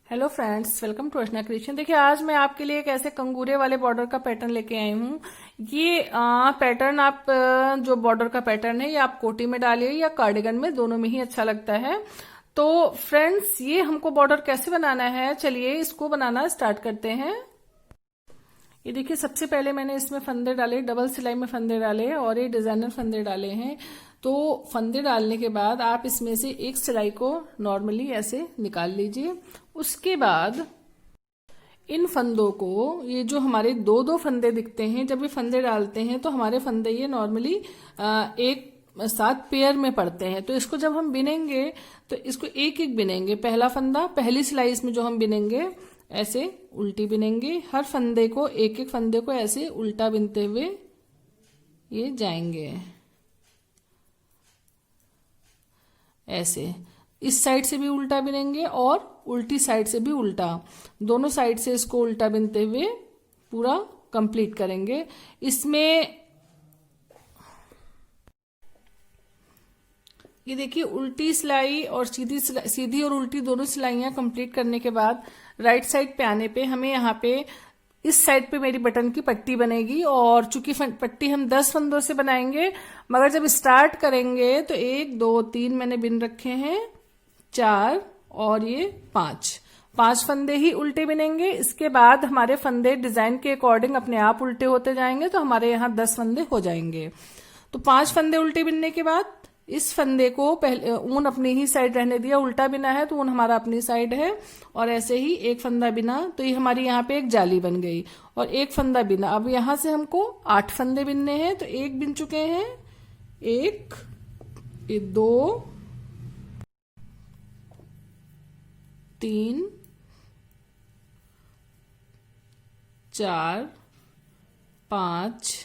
Hello friends, welcome to Archana creation. देखिए, आज मैं आपके लिए एक ऐसे कंगूरे वाले बॉर्डर का पैटर्न लेके आई हूँ। ये पैटर्न आप जो बॉर्डर का पैटर्न है ये आप कोटी में डालिए या कार्डिगन में, दोनों में ही अच्छा लगता है। तो फ्रेंड्स, ये हमको बॉर्डर कैसे बनाना है, चलिए इसको बनाना स्टार्ट करते हैं। ये देखिए, सबसे पहले मैंने इसमें फंदे डाले, डबल सिलाई में फंदे डाले और ये डिजाइनर फंदे डाले हैं। तो फंदे डालने के बाद आप इसमें से एक सिलाई को नॉर्मली ऐसे निकाल लीजिए। उसके बाद इन फंदों को, ये जो हमारे दो दो फंदे दिखते हैं, जब ये फंदे डालते हैं तो हमारे फंदे ये नॉर्मली एक साथ पेयर में पड़ते हैं। तो इसको जब हम बिनेंगे तो इसको एक एक बिनेंगे। पहला फंदा, पहली सिलाई इसमें जो हम बिनेंगे ऐसे उल्टी बिनेंगे। हर फंदे को, एक एक फंदे को ऐसे उल्टा बिनते हुए ये जाएंगे। ऐसे इस साइड से भी उल्टा बिनेंगे और उल्टी साइड से भी उल्टा, दोनों साइड से इसको उल्टा बिनते हुए पूरा कंप्लीट करेंगे। इसमें ये देखिए, उल्टी सिलाई और सीधी और उल्टी दोनों सिलाइयां कंप्लीट करने के बाद राइट साइड पे आने पे हमें यहाँ पे इस साइड पे मेरी बटन की पट्टी बनेगी। और चूंकि पट्टी हम 10 फंदों से बनाएंगे, मगर जब स्टार्ट करेंगे तो 1 2 3 मैंने बिन रखे हैं, 4 और ये 5 फंदे ही उल्टे बिनेंगे। इसके बाद हमारे फंदे डिजाइन के अकॉर्डिंग अपने आप उल्टे होते जाएंगे, तो हमारे यहाँ 10 फंदे हो जाएंगे। तो 5 फंदे उल्टे बिनने के बाद इस फंदे को पहले ऊन अपनी ही साइड रहने दिया, उल्टा बिना है तो ऊन हमारा अपनी साइड है। और ऐसे ही एक फंदा बिना, तो ये हमारी यहाँ पे एक जाली बन गई। और एक फंदा बिना, अब यहाँ से हमको 8 फंदे बिनने हैं। तो एक बिन चुके हैं, 1 2 3 4 5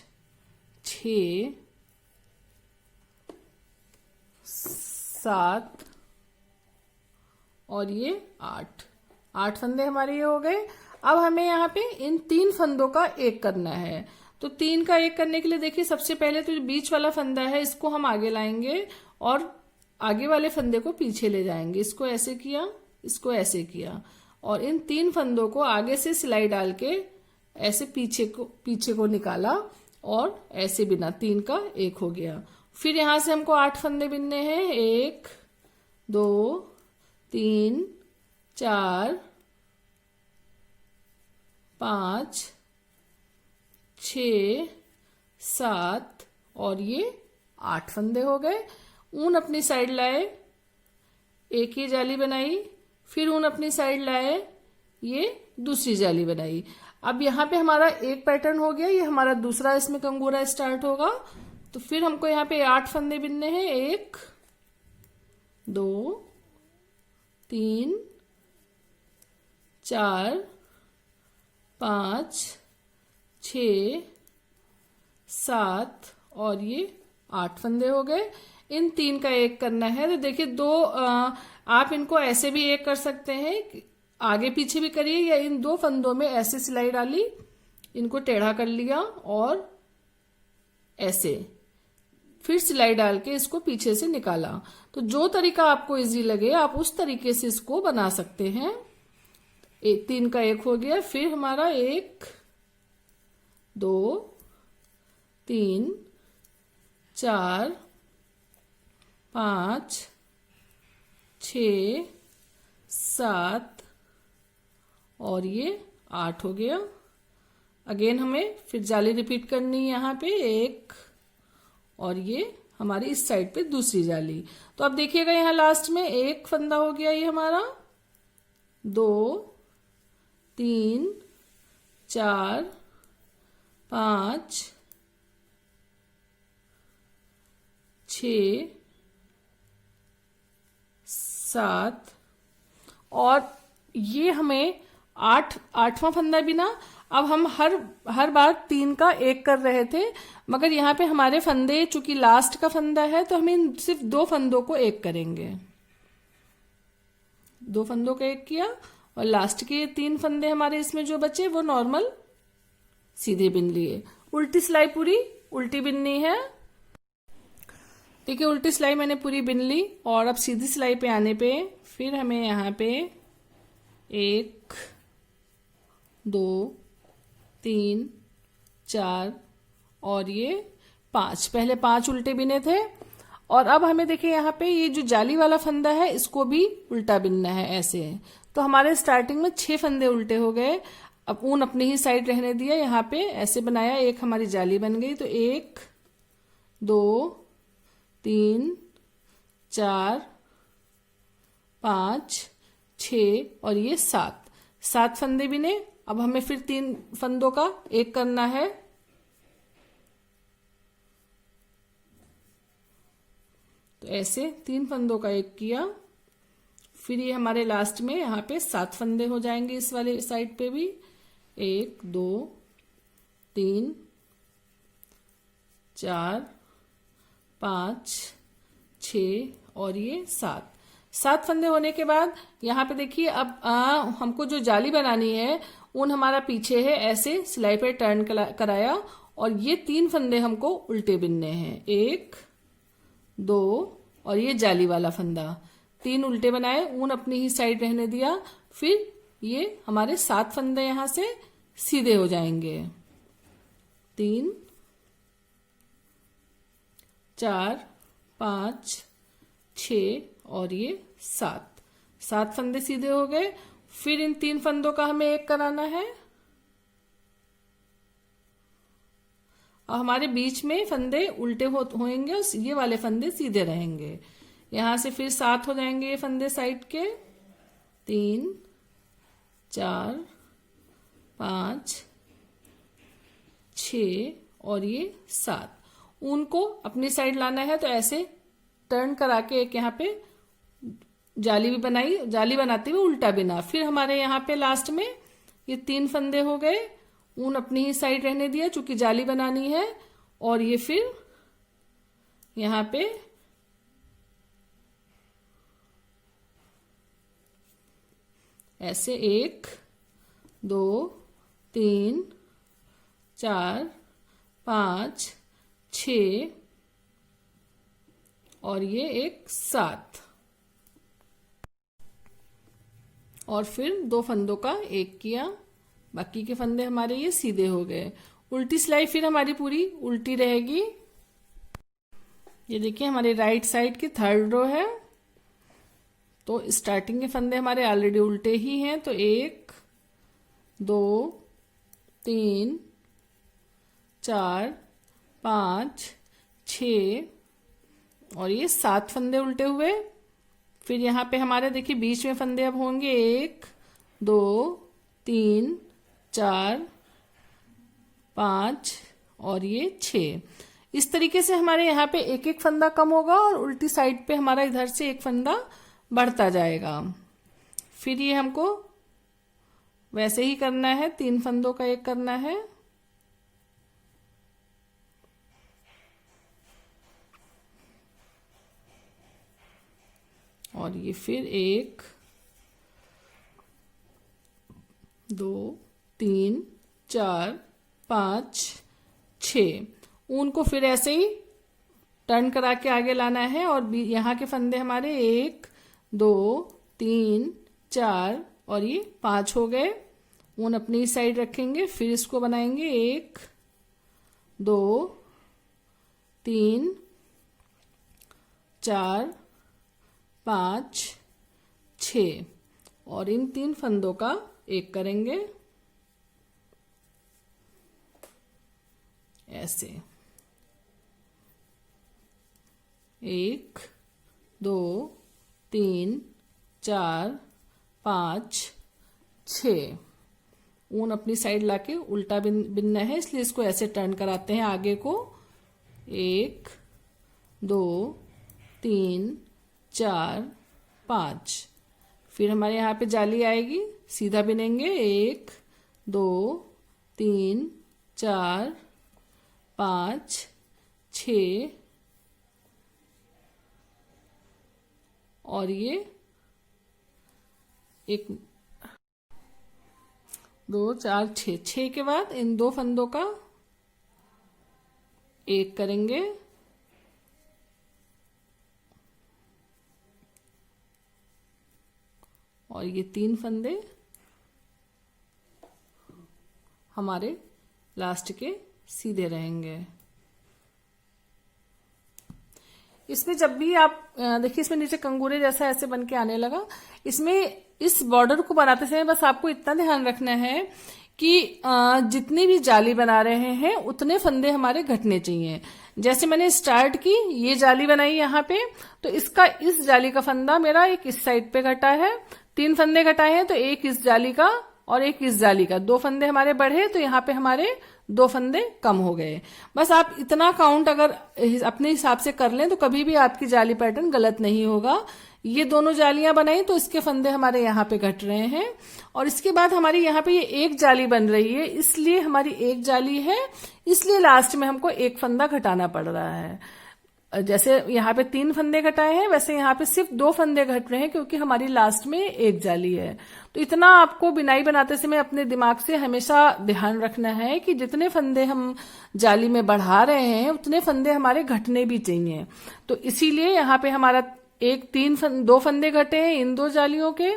6 7 और ये 8 फंदे हमारे ये हो गए। अब हमें यहाँ पे इन 3 फंदों का एक करना है। तो 3 का एक करने के लिए देखिए, सबसे पहले तो जो बीच वाला फंदा है इसको हम आगे लाएंगे और आगे वाले फंदे को पीछे ले जाएंगे। इसको ऐसे किया, इसको ऐसे किया और इन 3 फंदों को आगे से सिलाई डाल के ऐसे पीछे को निकाला और ऐसे बिना, 3 का एक हो गया। फिर यहां से हमको 8 फंदे बिनने हैं, 1 2 3 4 5 6 7 और ये 8 फंदे हो गए। ऊन अपनी साइड लाए, एक ही जाली बनाई, फिर ऊन अपनी साइड लाए, ये दूसरी जाली बनाई। अब यहाँ पे हमारा एक पैटर्न हो गया, ये हमारा दूसरा इसमें कंगूरा स्टार्ट होगा। तो फिर हमको यहाँ पे 8 फंदे बिनने हैं, 1 2 3 4 5 6 7 और ये 8 फंदे हो गए। इन 3 का एक करना है। तो देखिए, आप इनको ऐसे भी एक कर सकते हैं, आगे पीछे भी करिए, या इन 2 फंदों में ऐसे सिलाई डाली, इनको टेढ़ा कर लिया और ऐसे फिर सिलाई डाल के इसको पीछे से निकाला। तो जो तरीका आपको इजी लगे आप उस तरीके से इसको बना सकते हैं। 3 का एक हो गया। फिर हमारा 1 2 3 4 5 6 7 और ये 8 हो गया। अगेन हमें फिर जाली रिपीट करनी है यहाँ पे, 1 और ये हमारी इस साइड पे दूसरी जाली। तो अब देखिएगा, यहाँ लास्ट में एक फंदा हो गया ये हमारा, 2 3 4 5 6 7 और ये हमें 8वां फंदा बिना। अब हम हर बार 3 का एक कर रहे थे, मगर यहाँ पे हमारे फंदे, चूंकि लास्ट का फंदा है तो हम सिर्फ 2 फंदों को एक करेंगे। 2 फंदों का एक किया और लास्ट के 3 फंदे हमारे इसमें जो बचे वो नॉर्मल सीधे बिन लिए। उल्टी सिलाई पूरी उल्टी बिननी है। देखिए, उल्टी सिलाई मैंने पूरी बिन ली और अब सीधी सिलाई पे आने पे फिर हमें यहाँ पे 1 2 3 4 और ये 5। पहले 5 उल्टे बिने थे। और अब हमें देखिए यहाँ पे ये जो जाली वाला फंदा है इसको भी उल्टा बिनना है ऐसे। तो हमारे स्टार्टिंग में 6 फंदे उल्टे हो गए। अब ऊन अपनी ही साइड रहने दिया, यहाँ पे ऐसे बनाया, एक हमारी जाली बन गई। तो 1 2 3 4 5 6 और ये 7 फंदे बिने। अब हमें फिर 3 फंदों का एक करना है। तो ऐसे 3 फंदों का एक किया। फिर ये हमारे लास्ट में यहाँ पे 7 फंदे हो जाएंगे इस वाले साइड पे भी। 1 2 3 4 5 6 और ये 7 फंदे होने के बाद यहाँ पे देखिए अब हमको जो जाली बनानी है ऊन हमारा पीछे है, ऐसे सिलाई पे टर्न कराया और ये 3 फंदे हमको उल्टे बिनने हैं। 1 2 और ये जाली वाला फंदा, 3 उल्टे बनाए, ऊन अपनी ही साइड रहने दिया। फिर ये हमारे 7 फंदे यहां से सीधे हो जाएंगे। 3 4 5 6 और ये 7 फंदे सीधे हो गए। फिर इन 3 फंदों का हमें एक कराना है। और हमारे बीच में फंदे उल्टे होंगे और ये वाले फंदे सीधे रहेंगे। यहां से फिर 7 हो जाएंगे ये फंदे साइड के। 3 4 5 6 और ये 7। ऊन को अपनी साइड लाना है तो ऐसे टर्न करा के एक यहाँ पे जाली भी बनाई, जाली बनाते हुए उल्टा बिना। फिर हमारे यहाँ पे लास्ट में ये 3 फंदे हो गए, ऊन अपनी ही साइड रहने दिया चूंकि जाली बनानी है। और ये फिर यहाँ पे ऐसे 1 2 3 4 5 6 और ये एक 7 और फिर 2 फंदों का एक किया। बाकी के फंदे हमारे ये सीधे हो गए। उल्टी सिलाई फिर हमारी पूरी उल्टी रहेगी। ये देखिए हमारे राइट साइड की 3rd रो है। तो स्टार्टिंग के फंदे हमारे ऑलरेडी उल्टे ही हैं। तो 1 2 3 4 5 6 और ये 7 फंदे उल्टे हुए। फिर यहाँ पे हमारे देखिए बीच में फंदे अब होंगे 1 2 3 4 5 और ये 6। इस तरीके से हमारे यहाँ पे एक एक फंदा कम होगा और उल्टी साइड पे हमारा इधर से एक फंदा बढ़ता जाएगा। फिर ये हमको वैसे ही करना है, 3 फंदों का एक करना है। और ये फिर 1 2 3 4 5 6। ऊन को फिर ऐसे ही टर्न करा के आगे लाना है। और यहाँ के फंदे हमारे 1 2 3 4 और ये 5 हो गए। ऊन अपनी साइड रखेंगे। फिर इसको बनाएंगे 1 2 3 4 5 6 और इन 3 फंदों का एक करेंगे ऐसे। 1 2 3 4 5 6। ऊन अपनी साइड लाके उल्टा बिनना है, इसलिए इसको ऐसे टर्न कराते हैं आगे को। 1 2 3 4 5। फिर हमारे यहाँ पे जाली आएगी, सीधा बिनेंगे। 1 2 3 4 5 6 और ये 1 2 4 6 के बाद इन 2 फंदों का एक करेंगे। और ये 3 फंदे हमारे लास्ट के सीधे रहेंगे। इसमें जब भी आप देखिए, इसमें नीचे कंगूरे जैसा ऐसे बन के आने लगा। इसमें इस बॉर्डर को बनाते समय बस आपको इतना ध्यान रखना है कि जितनी भी जाली बना रहे हैं उतने फंदे हमारे घटने चाहिए। जैसे मैंने स्टार्ट की, ये जाली बनाई यहाँ पे, तो इसका इस जाली का फंदा मेरा एक इस साइड पे घटा है, 3 फंदे घटाए हैं, तो एक इस जाली का और एक इस जाली का, 2 फंदे हमारे बढ़े, तो यहाँ पे हमारे 2 फंदे कम हो गए। बस आप इतना काउंट अगर अपने हिसाब से कर लें तो कभी भी आपकी जाली पैटर्न गलत नहीं होगा। ये दोनों जालियां बनाई तो इसके फंदे हमारे यहाँ पे घट रहे हैं, और इसके बाद हमारी यहाँ पे ये एक जाली बन रही है, इसलिए हमारी एक जाली है, इसलिए लास्ट में हमको एक फंदा घटाना पड़ रहा है। जैसे यहाँ पे 3 फंदे घटाए हैं, वैसे यहाँ पे सिर्फ 2 फंदे घट रहे हैं, क्योंकि हमारी लास्ट में एक जाली है। तो इतना आपको बिनाई बनाते समय अपने दिमाग से हमेशा ध्यान रखना है कि जितने फंदे हम जाली में बढ़ा रहे हैं उतने फंदे हमारे घटने भी चाहिए। तो इसीलिए यहाँ पे हमारा 2 फंदे घटे हैं इन 2 जालियों के,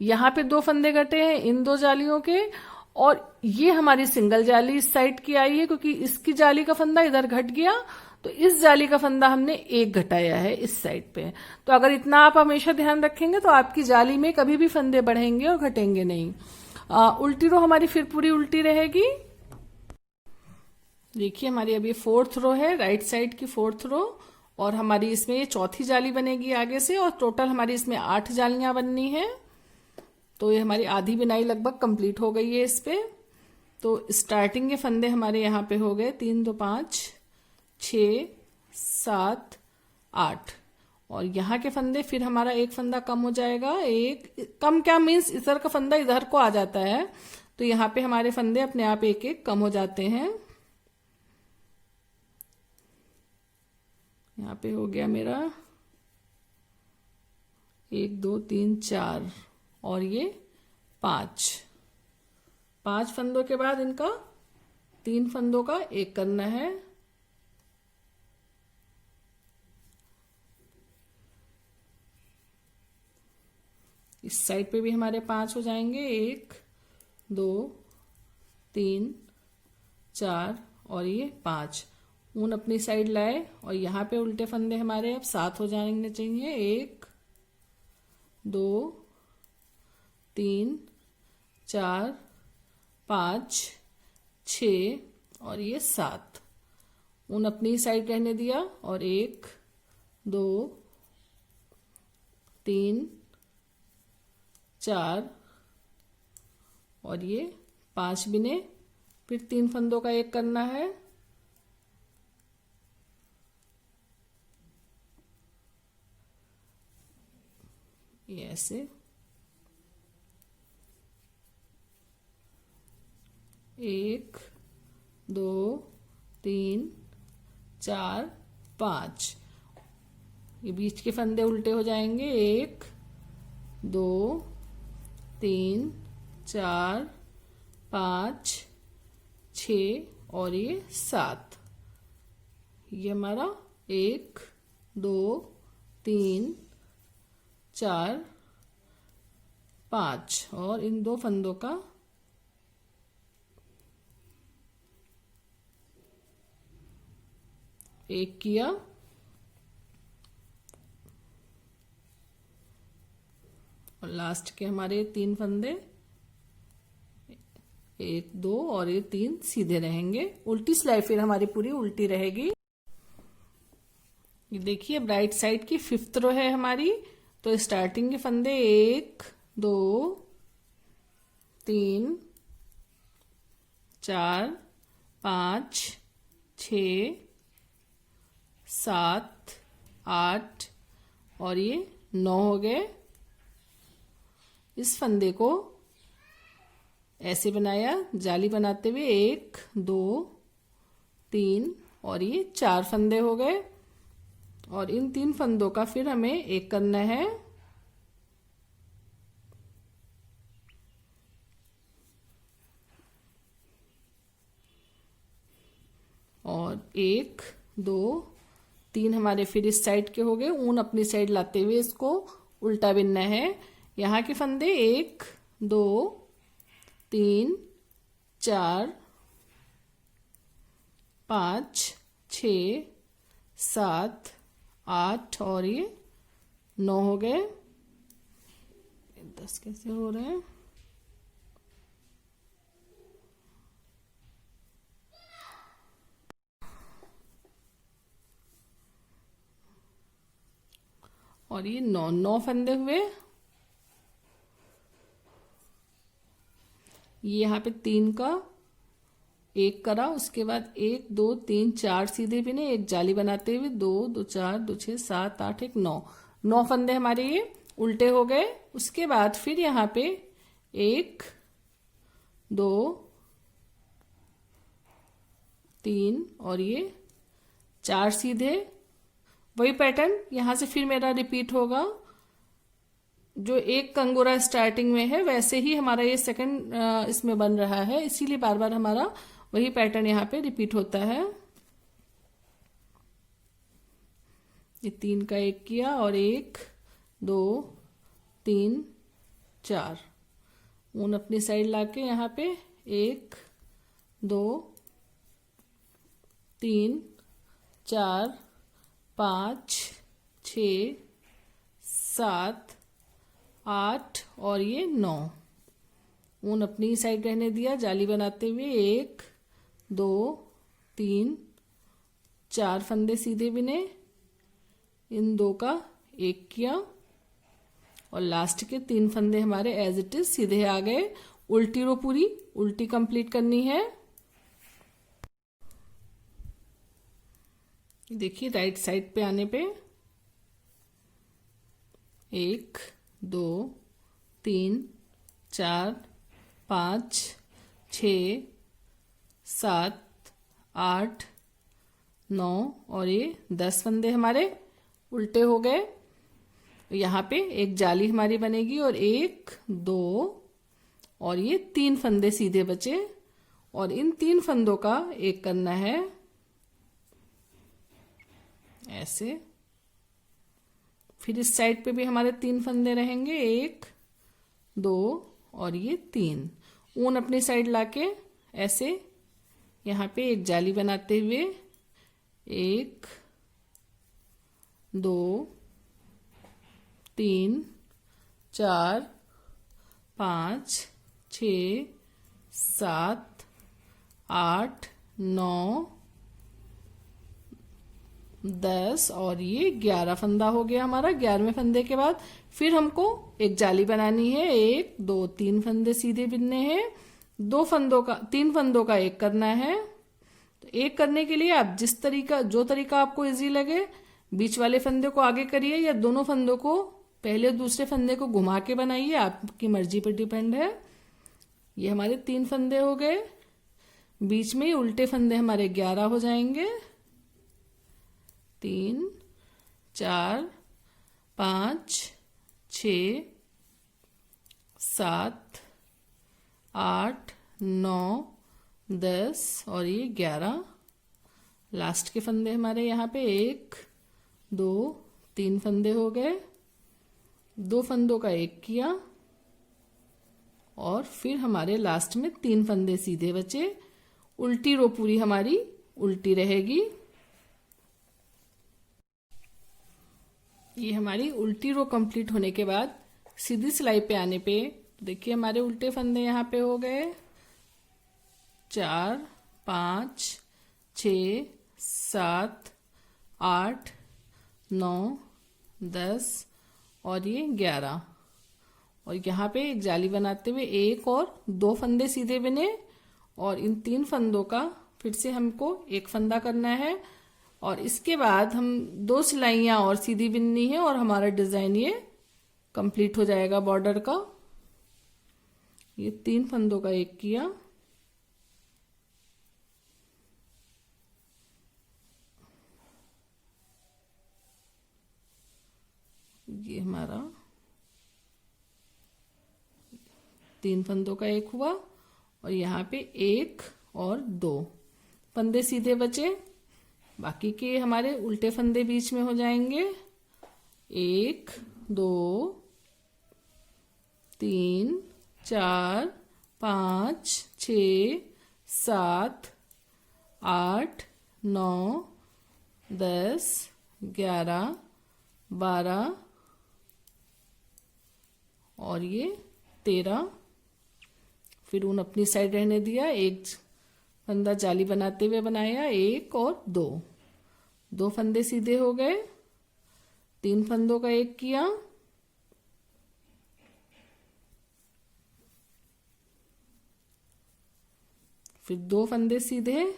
यहाँ पे 2 फंदे घटे हैं इन 2 जालियों के, और ये हमारी सिंगल जाली इस साइड की आई है, क्योंकि इसकी जाली का फंदा इधर घट गया, तो इस जाली का फंदा हमने एक घटाया है इस साइड पे। तो अगर इतना आप हमेशा ध्यान रखेंगे तो आपकी जाली में कभी भी फंदे बढ़ेंगे और घटेंगे नहीं। उल्टी रो हमारी फिर पूरी उल्टी रहेगी। देखिए, हमारी अभी 4th रो है, राइट साइड की 4th रो, और हमारी इसमें ये 4थी जाली बनेगी आगे से, और टोटल हमारी इसमें 8 जालियां बननी है। तो ये हमारी आधी बिनाई लगभग कंप्लीट हो गई है इस पे। तो स्टार्टिंग के फंदे हमारे यहाँ पे हो गए 3 2 5 6 7 8, और यहाँ के फंदे फिर हमारा एक फंदा कम हो जाएगा। एक कम क्या मीन्स इधर का फंदा इधर को आ जाता है, तो यहाँ पे हमारे फंदे अपने आप एक एक कम हो जाते हैं। यहाँ पे हो गया मेरा 1 2 3 4 और ये 5 फंदों के बाद इनका 3 फंदों का एक करना है। इस साइड पे भी हमारे 5 हो जाएंगे, 1 2 3 4 और ये 5। ऊन अपनी साइड लाए, और यहाँ पे उल्टे फंदे हमारे अब 7 हो जाने चाहिए। 1 2 3 4 5 6 और ये 7। ऊन अपनी साइड रहने दिया, और 1 2 3 4 और ये 5 बिने, फिर 3 फंदों का एक करना है। ये ऐसे 1 2 3 4 5। ये बीच के फंदे उल्टे हो जाएंगे। 1 2 3 4 5 6 और ये 7। ये हमारा 1 2 3 4 5 और इन 2 फंदों का एक किया। और लास्ट के हमारे 3 फंदे, 1 2 और ये 3 सीधे रहेंगे। उल्टी सिलाई फिर हमारी पूरी उल्टी रहेगी। ये देखिए, राइट साइड की 5th रो है हमारी। तो स्टार्टिंग के फंदे 1 2 3 4 5 6 7 8 और ये 9 हो गए। इस फंदे को ऐसे बनाया, जाली बनाते हुए 1 2 3 और ये 4 फंदे हो गए। और इन 3 फंदों का फिर हमें एक करना है। और 1 2 3 हमारे फिर इस साइड के हो गए। ऊन अपनी साइड लाते हुए इसको उल्टा बिनना है। यहाँ के फंदे 1 2 3 4 5 6 7 8 और ये 9 हो गए। 10 कैसे हो रहे हैं? और ये 9 फंदे हुए। ये यहाँ पे 3 का एक करा, उसके बाद 1 2 3 4 सीधे बिने, एक जाली बनाते हुए 2 2 4 2 6 7 8 1 9 फंदे हमारे ये उल्टे हो गए। उसके बाद फिर यहाँ पे 1 2 3 और ये 4 सीधे। वही पैटर्न यहां से फिर मेरा रिपीट होगा। जो एक कंगोरा स्टार्टिंग में है वैसे ही हमारा ये सेकंड इसमें बन रहा है, इसीलिए बार बार हमारा वही पैटर्न यहाँ पे रिपीट होता है। ये 3 का एक किया और 1 2 3 4 ऊन अपनी साइड लाके यहाँ पे 1 2 3 4 5 6 7 8 और ये 9 ऊन अपनी साइड रहने दिया, जाली बनाते हुए 1 2 3 4 फंदे सीधे बिने, इन 2 का एक किया और लास्ट के 3 फंदे हमारे एज इट इज सीधे आ गए। उल्टी रो पूरी उल्टी कंप्लीट करनी है। देखिए राइट साइड पे आने पे 1 2 3 4 5 6 7 8 9 और ये 10 फंदे हमारे उल्टे हो गए। यहाँ पे एक जाली हमारी बनेगी और 1 2 और ये 3 फंदे सीधे बचे और इन 3 फंदों का एक करना है ऐसे। फिर इस साइड पे भी हमारे 3 फंदे रहेंगे, 1 2 और ये 3। ऊन अपनी साइड लाके ऐसे यहाँ पे एक जाली बनाते हुए 1 2 3 4 5 6 7 8 9 10 और ये 11 फंदा हो गया हमारा। 11वें फंदे के बाद फिर हमको एक जाली बनानी है, 1 2 3 फंदे सीधे बिनने हैं, 3 फंदों का एक करना है। तो एक करने के लिए आप जो तरीका आपको इजी लगे, बीच वाले फंदे को आगे करिए या दोनों फंदों को पहले दूसरे फंदे को घुमा के बनाइए, आपकी मर्जी पर डिपेंड है। ये हमारे 3 फंदे हो गए, बीच में ही उल्टे फंदे हमारे 11 हो जाएंगे। 3 4 5 6 7 8 9 10 और ये 11। लास्ट के फंदे हमारे यहाँ पे 1 2 3 फंदे हो गए, 2 फंदों का एक किया और फिर हमारे लास्ट में 3 फंदे सीधे बचे। उल्टी रो पूरी हमारी उल्टी रहेगी। ये हमारी उल्टी रो कंप्लीट होने के बाद सीधी सिलाई पे आने पे देखिए हमारे उल्टे फंदे यहाँ पे हो गए 4 5 6 7 8 9 10 और ये 11 और यहाँ पे एक जाली बनाते हुए 1 और 2 फंदे सीधे बिने और इन 3 फंदों का फिर से हमको एक फंदा करना है और इसके बाद हम 2 सिलाइयाँ और सीधी बिननी है और हमारा डिजाइन ये कंप्लीट हो जाएगा बॉर्डर का। ये 3 फंदों का एक किया, ये हमारा 3 फंदों का एक हुआ और यहाँ पे 1 और 2 फंदे सीधे बचे। बाकी के हमारे उल्टे फंदे बीच में हो जाएंगे 1 2 3 4 5 6 7 8 9, 10, 11, 12 और ये 13। फिर ऊन अपनी साइड रहने दिया, एक फंदा जाली बनाते हुए बनाया, 1 और 2 फंदे सीधे हो गए, 3 फंदों का एक किया, फिर 2 फंदे सीधे,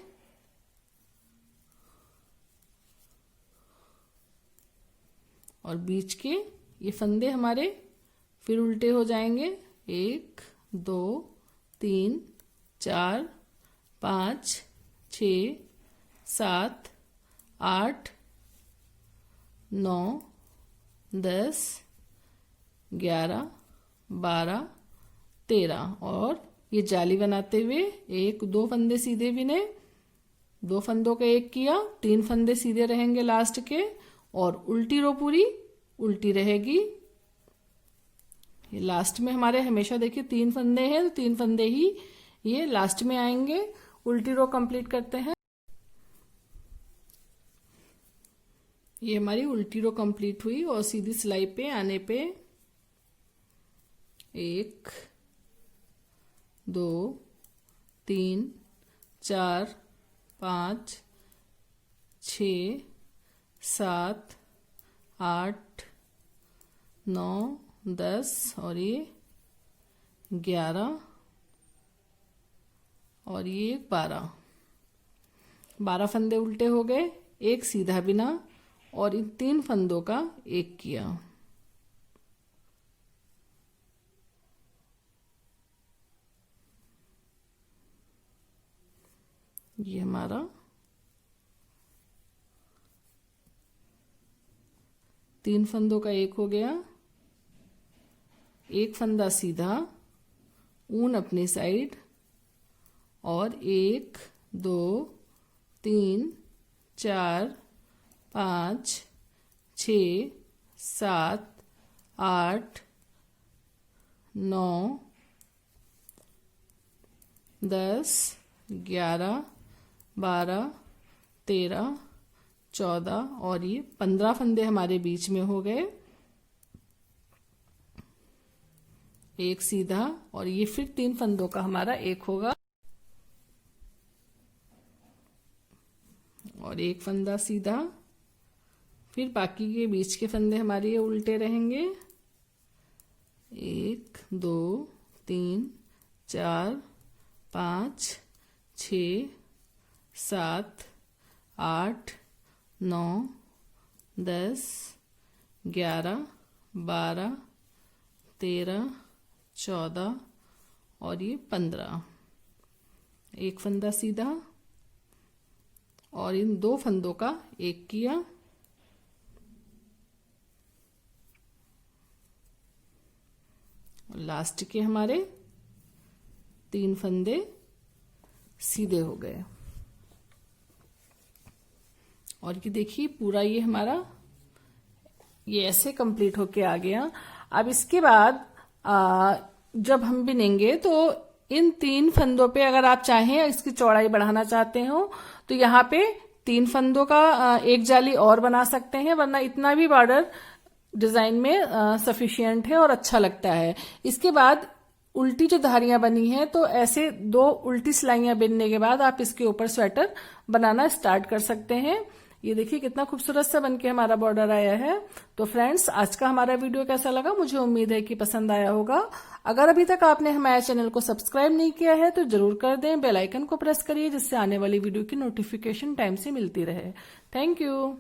और बीच के ये फंदे हमारे फिर उल्टे हो जाएंगे, 1, 2, 3, 4, 5, 6, 7, 8, 9, 10, 11, 12, 13 और ये जाली बनाते हुए 1, 2 फंदे सीधे बिने, 2 फंदों का एक किया, 3 फंदे सीधे रहेंगे लास्ट के, और उल्टी रो पूरी उल्टी रहेगी। ये लास्ट में हमारे हमेशा देखिए 3 फंदे हैं, तो 3 फंदे ही ये लास्ट में आएंगे। उल्टी रो कंप्लीट करते हैं। ये हमारी उल्टी रो कंप्लीट हुई और सीधी सिलाई पे आने पे 1, 2, 3, 4, 5, 6, 7, 8, 9, 10 और ये 11 और ये 12 फंदे उल्टे हो गए, एक सीधा बिना और इन 3 फंदों का एक किया। ये हमारा 3 फंदों का एक हो गया, एक फंदा सीधा, ऊन अपनी साइड, और 1, 2, 3, 4, 5, 6, 7, 8, 9, 10, 11, 12, 13, 14 और ये 15 फंदे हमारे बीच में हो गए, एक सीधा, और ये फिर 3 फंदों का हमारा एक होगा और एक फंदा सीधा, फिर बाकी के बीच के फंदे हमारे ये उल्टे रहेंगे, 1, 2, 3, 4, 5, 6, 7, 8, 9, 10, 11, 12, 13, 14 और ये 15, एक फंदा सीधा और इन 2 फंदों का एक किया, लास्ट के हमारे 3 फंदे सीधे हो गए। और ये देखिए पूरा ये हमारा ये ऐसे कंप्लीट होके आ गया। अब इसके बाद जब हम बिनेंगे तो इन 3 फंदों पे अगर आप चाहें इसकी चौड़ाई बढ़ाना चाहते हो तो यहाँ पे 3 फंदों का एक जाली और बना सकते हैं, वरना इतना भी बॉर्डर डिजाइन में सफिशिएंट है और अच्छा लगता है। इसके बाद उल्टी जो धारियां बनी हैं तो ऐसे 2 उल्टी सिलाइयां बिनने के बाद आप इसके ऊपर स्वेटर बनाना स्टार्ट कर सकते हैं। ये देखिए कितना खूबसूरत सा बनके हमारा बॉर्डर आया है। तो फ्रेंड्स आज का हमारा वीडियो कैसा लगा, मुझे उम्मीद है कि पसंद आया होगा। अगर अभी तक आपने हमारे चैनल को सब्सक्राइब नहीं किया है तो जरूर कर दें, बेल आइकन को प्रेस करिए जिससे आने वाली वीडियो की नोटिफिकेशन टाइम से मिलती रहे। Thank you.